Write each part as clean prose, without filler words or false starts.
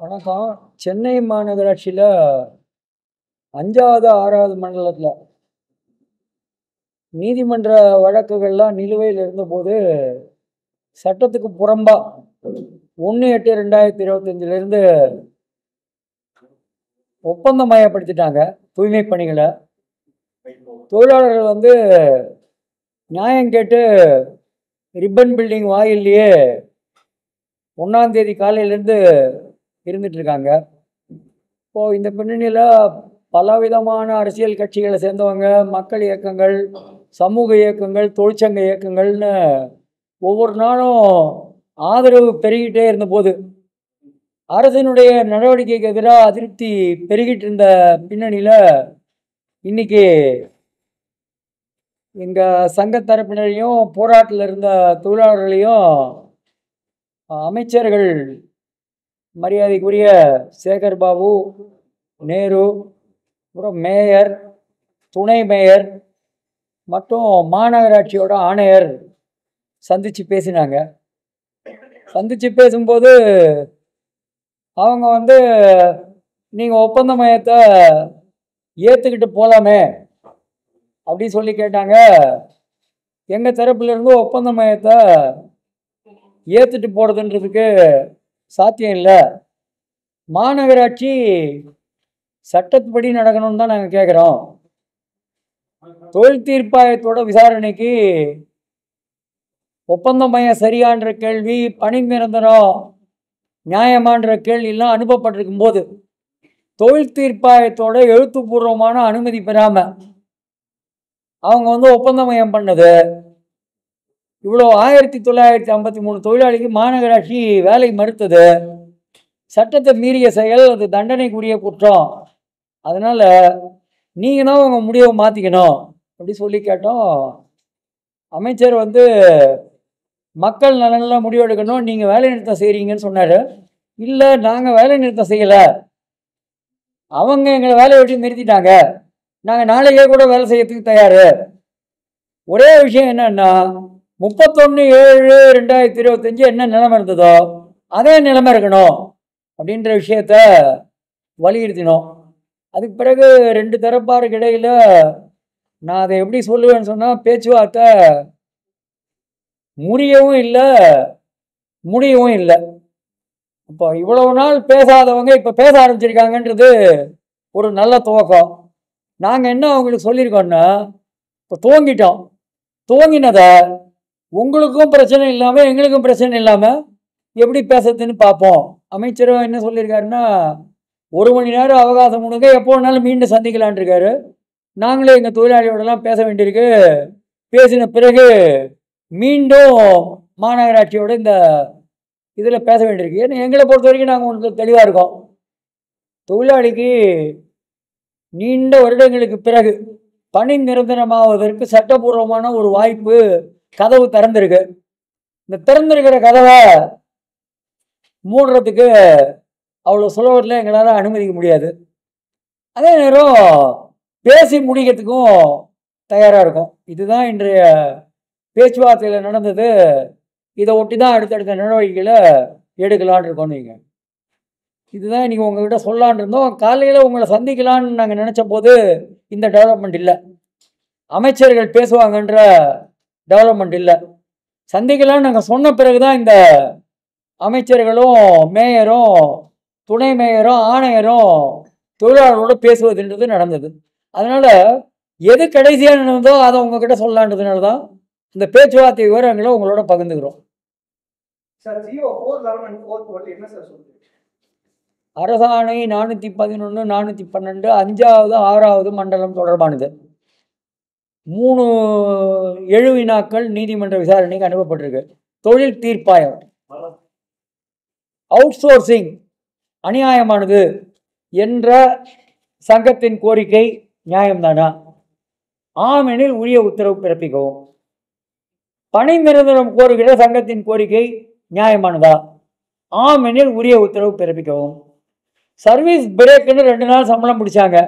வணக்கம். சென்னை மாநகராட்சியில் 5வது 6வது மண்டலத்தில் நீதிமன்ற வழக்குகள்லாம் நிலுவையில் இருந்தபோது சட்டத்துக்கு புறம்பா 1/8/2025 ஒப்பந்தமயப்படுத்திட்டாங்க தூய்மை பணிகளை. தொழிலாளர்கள் நியாயம் கேட்டு ரிப்பன் பில்டிங் வாயிலேயே 1ஆம் தேதி காலையிலேருந்து இருந்துகிட்ருக்காங்க. இப்போது இந்த பின்னணியில் பலவிதமான அரசியல் கட்சிகளை சேர்ந்தவங்க, மக்கள் இயக்கங்கள், சமூக இயக்கங்கள், தொழிற்சங்க இயக்கங்கள்னு ஒவ்வொரு நாளும் ஆதரவு பெருகிட்டே இருந்தபோது அரசினுடைய நடவடிக்கைக்கு எதிராக அதிருப்தி பெருகிட்டு இருந்த பின்னணியில் இன்றைக்கி எங்கள் சங்க தரப்பினரையும் போராட்டத்தில் இருந்த தொழிலாளர்களையும் அமைச்சர்கள் மரியாதைக்குரிய சேகர் பாபு, நேரு, அப்புறம் மேயர், துணை மேயர் மற்றும் மாநகராட்சியோட ஆணையர் சந்தித்து பேசினாங்க. சந்தித்து பேசும்போது அவங்க நீங்கள் ஒப்பந்த மையத்தை ஏற்றுக்கிட்டு போகலாமே அப்படின்னு சொல்லி கேட்டாங்க. எங்கள் தரப்புலேருந்து ஒப்பந்த மையத்தை ஏற்றுட்டு போகிறதுன்றதுக்கு சாத்தியம் இல்லை. மாநகராட்சி சட்டத்துப்படி நடக்கணும்னு தான் நாங்கள் கேட்குறோம். தொழில் தீர்ப்பாயத்தோட விசாரணைக்கு ஒப்பந்த மையம் சரியான்ற கேள்வி, பணி நிரந்தரம் நியாயமான்ற கேள்வியெல்லாம் அனுப்பப்பட்டிருக்கும் போது தொழில் தீர்ப்பாயத்தோட எழுத்துப்பூர்வமான அனுமதி பெறாமல் அவங்க ஒப்பந்த மையம் பண்ணது இவ்வளோ 1953 தொழிலாளிக்கு மாநகராட்சி வேலை மறுத்தது சட்டத்தை மீறிய செயல், அது தண்டனைக்குரிய குற்றம். அதனால் நீங்கள் தான் உங்கள் முடிவை மாற்றிக்கணும் அப்படி சொல்லி கேட்டோம். அமைச்சர் மக்கள் நலனில் முடிவெடுக்கணும், நீங்கள் வேலை நிறுத்தம் செய்கிறீங்கன்னு சொன்னார். இல்லை, நாங்கள் வேலை நிறுத்தம் செய்யலை, அவங்க எங்களை வேலையை விட்டு நிறுத்திட்டாங்க, நாங்கள் நாளைக்கே கூட வேலை செய்யறதுக்கு தயார். ஒரே விஷயம் என்னன்னா 31/7/2025 என்ன நிலைமை இருந்ததோ அதே நிலைமை இருக்கணும் அப்படின்ற விஷயத்த வலியுறுத்தினோம். அதுக்கு பிறகு ரெண்டு தரப்பாருக்கு இடையில் நான் அதை எப்படி சொல்லுவேன்னு சொன்னால், பேச்சுவார்த்தை முறியவும் இல்லை, முடியவும் இல்லை. இப்போ இவ்வளவு நாள் பேசாதவங்க இப்போ பேச ஆரம்பிச்சிருக்காங்கன்றது ஒரு நல்ல துவக்கம். நாங்கள் என்ன அவங்களுக்கு சொல்லியிருக்கோன்னா, இப்போ துவங்கினதை உங்களுக்கும் பிரச்சனை இல்லாமல் எங்களுக்கும் பிரச்சனை இல்லாமல் எப்படி பேசுறதுன்னு பார்ப்போம். அமைச்சரும் என்ன சொல்லியிருக்காருன்னா, 1 மணி நேரம் அவகாசம் கொடுங்க, எப்போ வேணாலும் மீண்டும் சந்திக்கலான் இருக்காரு. நாங்களே எங்கள் தொழிலாளியோடலாம் பேச வேண்டியிருக்கு. பேசின பிறகு மீண்டும் மாநகராட்சியோட இந்த இதில் பேச வேண்டியிருக்கு. ஏன்னா எங்களை பொறுத்த வரைக்கும் நாங்கள் உங்களுக்கு தெளிவாக இருக்கோம். தொழிலாளிக்கு நீண்ட வருடங்களுக்கு பிறகு பணி நிரந்தரமாவதற்கு சட்டபூர்வமான ஒரு வாய்ப்பு கதவு திறந்திருக்கு. இந்த திறந்திருக்கிற கதவை மூடுறதுக்கு அவ்வளோ சுலபத்தில் எங்களால் அனுமதிக்க முடியாது. அதே நேரம் பேசி முடிக்கிறதுக்கும் தயாராக இருக்கும். இதுதான் இன்றைய பேச்சுவார்த்தையில் நடந்தது. இதை ஒட்டி தான் அடுத்தடுத்த நடவடிக்கைகளை எடுக்கலான் இருக்கோம். நீங்கள் இதுதான் இன்றைக்கி உங்கள்கிட்ட சொல்லான் இருந்தோம். காலையில் உங்களை சந்திக்கலான்னு நாங்கள் நினச்ச போது இந்த டெவலப்மெண்ட் இல்லை, அமைச்சர்கள் பேசுவாங்கன்ற டெவலப்மெண்ட் இல்லை. சந்திக்கலான்னு நாங்கள் சொன்ன பிறகு தான் இந்த அமைச்சர்களும் மேயரும் துணை மேயரும் ஆணையரும் தொழிலாளர்களோடு பேசுவதுன்றது நடந்தது. அதனால் எது கடைசியாக நடந்ததோ அதை உங்ககிட்ட சொல்லலான்றதுனால தான் இந்த பேச்சுவார்த்தை விவரங்களை உங்களோட பகிர்ந்துக்கிறோம். அரசாணை 411 412 5வது 6வது மண்டலம் தொடர்பானது 3 எழு வினாக்கள் நீதிமன்ற விசாரணைக்கு அனுப்பப்பட்டிருக்கு. தொழில் தீர்ப்பாயம் அவுட் சோர்சிங் அநியாயமானது என்ற சங்கத்தின் கோரிக்கை நியாயம்தானா? ஆம் எனில் உரிய உத்தரவு பிறப்பிக்கவும். பணி நிரந்தரம் கோருகிற சங்கத்தின் கோரிக்கை நியாயமானதா? ஆம் எனில் உரிய உத்தரவு பிறப்பிக்கவும். சர்வீஸ் பிரேக்குன்னு 2 நாள் சம்பளம் பிடிச்சாங்க,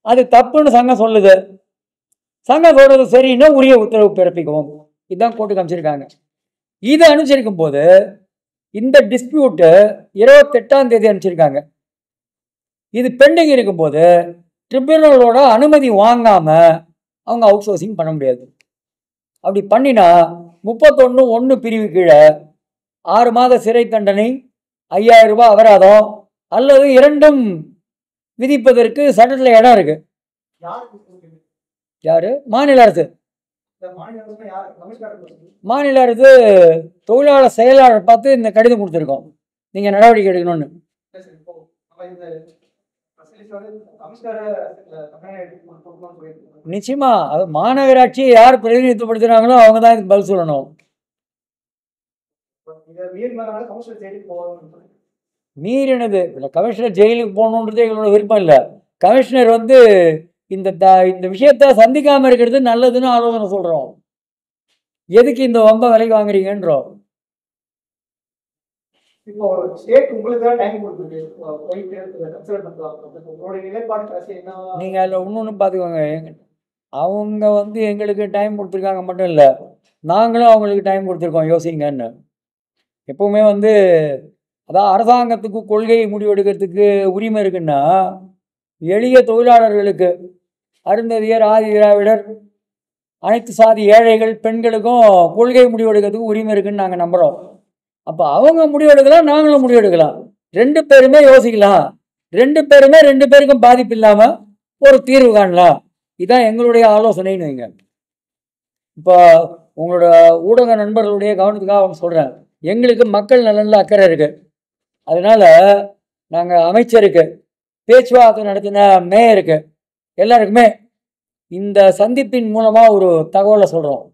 அது தப்புன்னு சங்கம் சொல்லுது. சங்கம் சொல்றது சரின்னா உரிய உத்தரவு பிறப்பிக்கவும். இதுதான் கோர்ட்டுக்கு அமைச்சிருக்காங்க. இதை அனுசரிக்கும் போது இந்த டிஸ்பியூட்டு 28ஆம் தேதி அனுப்பிச்சிருக்காங்க. இது பெண்டிங் இருக்கும்போது ட்ரிபியூனலோட அனுமதி வாங்காமல் அவங்க அவுட் சோர்சிங் பண்ண முடியாது. அப்படி பண்ணினா 31(1) பிரிவு கீழே 6 மாத சிறை தண்டனை, 5000 ரூபாய் அபராதம் அல்லது இரண்டும் விதிப்பதற்கு சட்டத்தில் இடம் இருக்கு. யாரு? மாநில அரசு. மாநில அரசு தொழிலாளர் செயலாளர் பார்த்து இந்த கடிதம் கொடுத்துருக்கோம், நீங்கள் நடவடிக்கை எடுக்கணும்னு. நிச்சயமா அது மாநகராட்சி யார் பிரதிநிதித்துவப்படுத்துறாங்களோ அவங்க தான் இதுக்கு பதில் சொல்லணும். மீறினது இல்லை, கமிஷனர் ஜெயிலுக்கு போகணுன்றது எங்களோட விருப்பம் இல்லை. கமிஷனர் இந்த விஷயத்த சந்திக்காமல் இருக்கிறது நல்லதுன்னு ஆலோசனை சொல்கிறோம். எதுக்கு இந்த வம்ப விலைக்கு வாங்குறீங்கன்றோம். இப்போ ஸ்டேட் உங்களுக்கு தான் டைம் கொடுக்குது, நீங்கள் அதில் இன்னொன்று பார்த்துக்கோங்க. அவங்க எங்களுக்கு டைம் கொடுத்துருக்காங்க மட்டும் இல்லை, நாங்களும் அவங்களுக்கு டைம் கொடுத்துருக்கோம் யோசிங்கன்னு. எப்பவுமே அதான் அரசாங்கத்துக்கு கொள்கை முடிவெடுக்கிறதுக்கு உரிமை இருக்குன்னா, எளிய தொழிலாளர்களுக்கு, அருந்ததியர், ஆதி திராவிடர், அனைத்து சாதி ஏழைகள், பெண்களுக்கும் கொள்கை முடிவெடுக்கிறதுக்கு உரிமை இருக்குன்னு நாங்கள் நம்புகிறோம். அப்போ அவங்க முடிவெடுக்கலாம், நாங்களும் முடிவெடுக்கலாம். 2 பேருமே யோசிக்கலாம், 2 பேருமே 2 பேருக்கும் பாதிப்பு இல்லாமல் ஒரு தீர்வு காணலாம். இதுதான் எங்களுடைய ஆலோசனைன்னு வைங்க. இப்போ உங்களோட ஊடக நண்பர்களுடைய கவனத்துக்காக அவங்க சொல்கிறேன், எங்களுக்கு மக்கள் நலனில் அக்கறை இருக்குது. அதனால் நாங்கள் அமைச்சருக்கு, பேச்சுவார்த்தை நடத்தின மேயருக்கு, எல்லாருக்குமே இந்த சந்திப்பின் மூலமாக ஒரு தகவலை சொல்கிறோம்,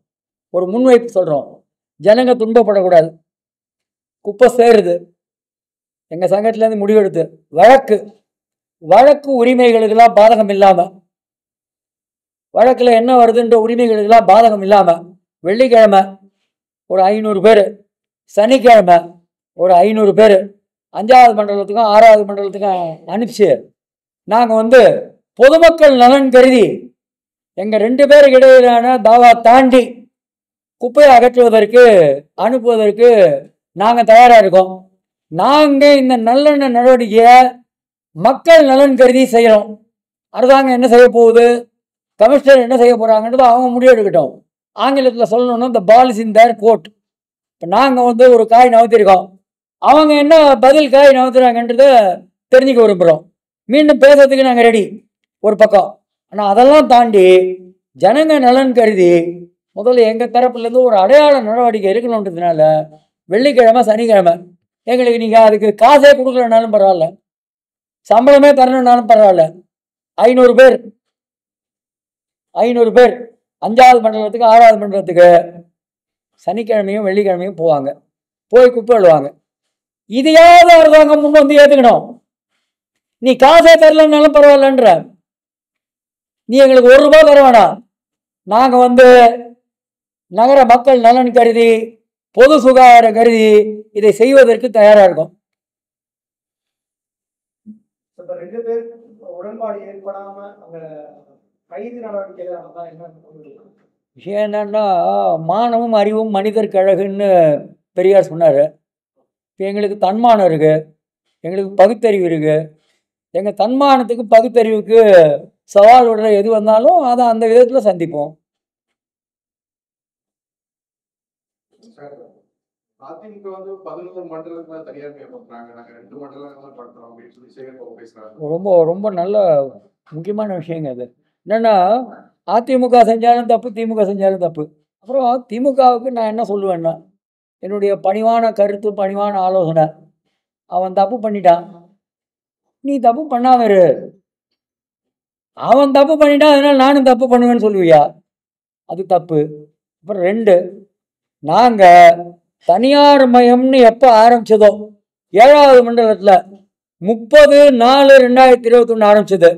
ஒரு முன்வைப்பு சொல்கிறோம். ஜனங்க துன்பப்படக்கூடாது. குப்பை சேருது, எங்கள் சங்கத்திலேருந்து முடிவெடுத்து வழக்கு உரிமைகளுக்கெல்லாம் பாதகம் இல்லாமல், வழக்கில் என்ன வருதுன்ற உரிமைகளுக்கெல்லாம் பாதகம் இல்லாமல் வெள்ளிக்கிழமை ஒரு 500 பேர், சனிக்கிழமை ஒரு 500 பேர் 5வது மண்டலத்துக்கும் 6வது மண்டலத்துக்கும் அனுப்பிச்சு நாங்கள் பொதுமக்கள் நலன் கருதி எங்கள் 2 பேருக்கு இடையிலான தாவா தாண்டி குப்பையை அகற்றுவதற்கு அனுப்புவதற்கு நாங்கள் தயாராக இருக்கோம். நாங்கள் இந்த நல்லெண்ண நடவடிக்கையை மக்கள் நலன் கருதி செய்கிறோம். அரசாங்கம் என்ன செய்ய போகுது, கமிஷனர் என்ன செய்ய போகிறாங்கன்றது அவங்க முடிவெடுக்கட்டும். ஆங்கிலத்தில் சொல்லணும்னா இந்த ball is in there court. இப்போ நாங்கள் ஒரு காய் நகர்த்திருக்கோம், அவங்க என்ன பதில் காய் நகர்த்துறாங்கன்றதை தெரிஞ்சுக்க விரும்புகிறோம். மீண்டும் பேசுறதுக்கு நாங்கள் ரெடி ஒரு பக்கம். ஆனால் அதெல்லாம் தாண்டி ஜனங்க நலன் கருதி முதல்ல எங்கள் தரப்புலேருந்து ஒரு அடையாள நடவடிக்கை இருக்கணுன்றதுனால வெள்ளிக்கிழமை, சனிக்கிழமை எங்களுக்கு நீங்கள் அதுக்கு காசே கொடுக்கலனாலும் பரவாயில்ல, சம்பளமே தரணுன்னாலும் பரவாயில்ல, 500 பேர் 5வது மண்டலத்துக்கு 6வது மண்டலத்துக்கு சனிக்கிழமையும் வெள்ளிக்கிழமையும் போவாங்க, போய் குப்பை எழுவாங்க. இதையாவது அரசாங்கம் முன் ஏற்றுக்கணும். நீ காசே தரலன்னாலும் பரவாயில்லன்ற, நீ எங்களுக்கு 1 ரூபாய் தர வேணாம், நாங்கள் நகர மக்கள் நலன் கருதி, பொது சுகாதார கருதி இதை செய்வதற்கு தயாராக இருக்கும். உடன்பாடு ஏற்படாம கைது நடவடிக்கை விஷயம் என்னன்னா, மானமும் அறிவும் மனிதர் கழகுன்னு பெரியார் சொன்னார். இப்போ எங்களுக்கு தன்மானம் இருக்குது, எங்களுக்கு பகுத்தறிவு இருக்குது. எங்கள் தன்மானத்துக்கு பகுத்தறிவுக்கு சவால் விடுற எது வந்தாலும் அதை அந்த விதத்தில் சந்திப்போம். அதிமுக 11 மண்டலத்துல தனியார் பண்றாங்க, நாங்க 2 மண்டலங்கள் பண்றோம் அப்படின்னு சொல்லி சேகர்பாபு பேசுறாங்க. ரொம்ப ரொம்ப நல்ல முக்கியமான விஷயங்க அது. என்னன்னா, அதிமுக செஞ்சாலும் தப்பு, திமுக செஞ்சாலும் தப்பு. அப்புறம் திமுகவுக்கு நான் என்ன சொல்லுவேன்னா, என்னுடைய பணிவான கருத்து, பணிவான ஆலோசனை, அவன் தப்பு பண்ணிட்டான், நீ தப்பு பண்ணாம இரு. அவன் தப்பு பண்ணிட்டான், அதனால நானும் தப்பு பண்ணுவேன்னு சொல்லுவியா? அது தப்பு. அப்புறம் 2, நாங்கள் தனியார் மயம்னு எப்போ ஆரம்பிச்சதோ 7வது மண்டலத்தில் 30/4/2021 ஆரம்பிச்சது.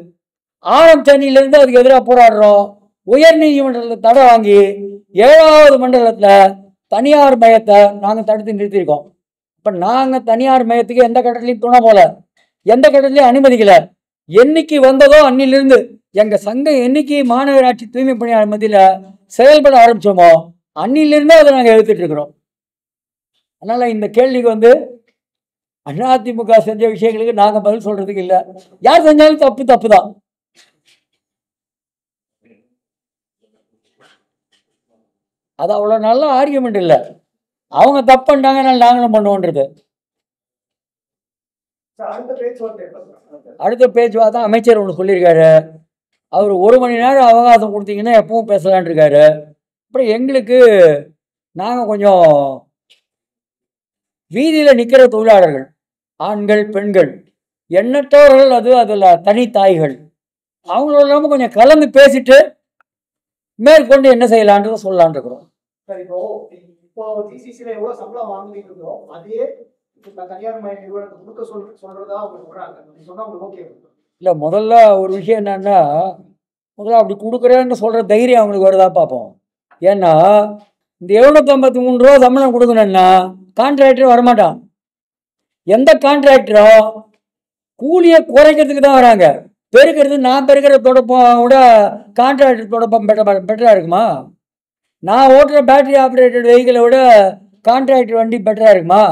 ஆரம்பிச்ச அன்னிலிருந்து அதுக்கு எதிராக போராடுறோம். உயர் நீதிமன்றத்தில் தடை வாங்கி 7வது மண்டலத்தில் தனியார் மயத்தை நாங்கள் தடுத்து நிறுத்தியிருக்கோம். இப்போ நாங்கள் தனியார் மயத்துக்கு எந்த கட்டத்திலையும் துணை போல, எந்த கட்டத்திலையும் அனுமதிக்கலை. என்னைக்கு வந்ததோ அன்னிலிருந்து எங்கள் சங்கம் என்னைக்கு மாநகராட்சி தூய்மை பணியாளர் மத்தியில் செயல்பட ஆரம்பித்தோமோ அன்னிலிருந்து அதை நாங்கள் எழுத்துட்டு இருக்கிறோம். அதனால் இந்த கேள்விக்கு அதிமுக செஞ்ச விஷயங்களுக்கு நாங்கள் பதில் சொல்றதுக்கு இல்லை. யார் செஞ்சாலும் தப்பு தப்பு தான். அது அவ்வளோ நல்ல ஆர்கியூமெண்ட் இல்லை. அவங்க தப்பு பண்ணிட்டாங்க, நாங்களும் பண்ணுவோன்றது. அடுத்த பேச்சுவார்த்தை அமைச்சர் ஒன்று சொல்லியிருக்காரு. அவர் 1 மணி நேரம் அவகாசம் கொடுத்தீங்கன்னா எப்பவும் பேசலான் இருக்காரு. அப்புறம் எங்களுக்கு நாங்கள் கொஞ்சம் வீதியில் நிற்கிற தொழிலாளர்கள், ஆண்கள் பெண்கள் எண்ணற்றவர்கள், அதில் தனித்தாய்கள், அவங்களோட இல்லாமல் கொஞ்சம் கலந்து பேசிட்டு மேற்கொண்டு என்ன செய்யலான்றதை சொல்லலான் இருக்கிறோம். இப்போ ஜிசிசில எவ்வளவு சம்பளம் வாங்கிட்டு இருக்கோம், அதே தனியார் மய நிறுவனத்தை கொடுக்க சொல்றதா அவங்க சொல்றாங்க. சொன்னா உங்களுக்கு ஓகே? இல்லை, முதல்ல ஒரு விஷயம் என்னன்னா, முதல்ல அப்படி கொடுக்குறேன்னு சொல்கிற தைரியம் அவங்களுக்கு வருதா பார்ப்போம். ஏன்னா இந்த 753 ரூபா சம்பளம் கொடுக்கணுன்னா கான்ட்ராக்டர் வரமாட்டான். எந்த கான்ட்ராக்டரும் கூலியை குறைக்கிறதுக்கு தான் வராங்க. பெருக்கிறது, நான் பெருக்கிற தொடப்பம் விட கான்ட்ராக்டர் தொடப்பம் பெட்டராக இருக்குமா? நான் ஓட்டுற பேட்டரி ஆப்ரேட்டட் வெஹிக்கிளை விட கான்ட்ராக்டர் வண்டி பெட்டராக இருக்குமா?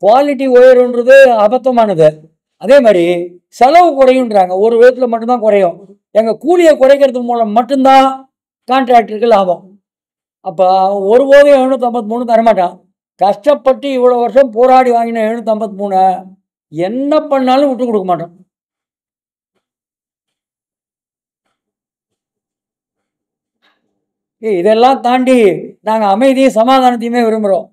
குவாலிட்டி உயருன்றது அபத்தமானது. அதே மாதிரி செலவு குறையுன்றாங்க. ஒரு விதத்தில் மட்டும்தான் குறையும். எங்கள் கூலியை குறைக்கிறது மூலம் மட்டும்தான் கான்ட்ராக்டருக்கு லாபம். அப்போ ஒருபோதும் 753 தரமாட்டான். கஷ்டப்பட்டு இவ்வளோ வருஷம் போராடி வாங்கின 753 என்ன பண்ணாலும் விட்டு கொடுக்க மாட்டோம். இதெல்லாம் தாண்டி நாங்கள் அமைதியும் சமாதானத்தையுமே விரும்புகிறோம்.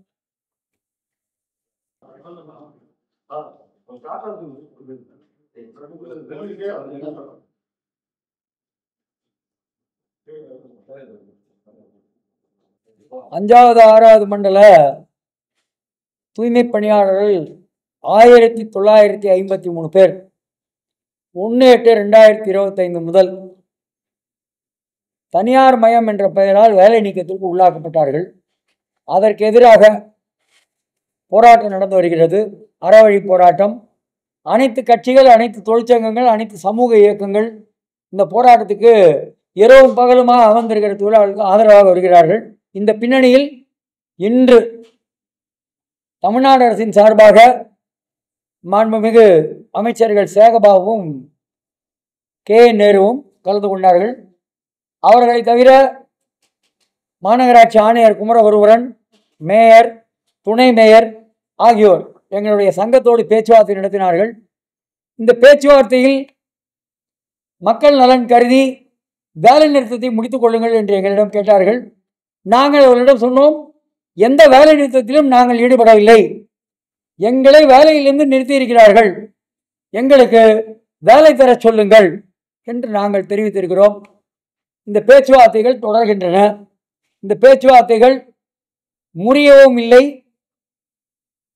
அஞ்சாவது 6வது மண்டல தூய்மை பணியாளர்கள் 1953 பேர் 1/8/2025 முதல் தனியார் மயம் என்ற பெயரால் வேலை நீக்கத்திற்கு உள்ளாக்கப்பட்டார்கள். அதற்கு எதிராக போராட்டம் நடந்து வருகிறது. அறவழி போராட்டம். அனைத்து கட்சிகள், அனைத்து தொழிற்சங்கங்கள், அனைத்து சமூக இயக்கங்கள் இந்த போராட்டத்துக்கு இரவும் பகலுமாக அமர்ந்திருக்கிற தொழிலாளர்களுக்கு ஆதரவாக வருகிறார்கள். இந்த பின்னணியில் இன்று தமிழ்நாடு அரசின் சார்பாக மாண்புமிகு அமைச்சர்கள் சேகபாபுவும் நேருவும் கலந்து கொண்டார்கள். அவர்களை தவிர மாநகராட்சி ஆணையர் குமரகுருபரன், மேயர், துணை மேயர் ஆகியோர் எங்களுடைய சங்கத்தோடு பேச்சுவார்த்தை நடத்தினார்கள். இந்த பேச்சுவார்த்தையில் மக்கள் நலன் கருதி வேலை நிறுத்தத்தை முடித்துக் கொள்ளுங்கள் என்று எங்களிடம் கேட்டார்கள். நாங்கள் அவர்களிடம் சொன்னோம், எந்த வேலை நிறுத்தத்திலும் நாங்கள் ஈடுபடவில்லை. எங்களை வேலையிலிருந்து நிறுத்தி இருக்கிறார்கள், எங்களுக்கு வேலை தர சொல்லுங்கள் என்று நாங்கள் தெரிவித்திருக்கிறோம். இந்த பேச்சுவார்த்தைகள் தொடர்கின்றன. இந்த பேச்சுவார்த்தைகள் முறியவும் இல்லை,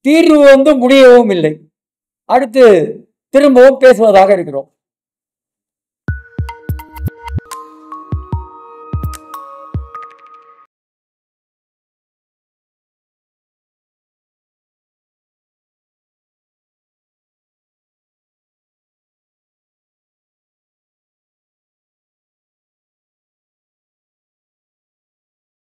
தீர்வு முடியவும் இல்லை. அடுத்து திரும்பவும் பேசுவதாக இருக்கிறோம்.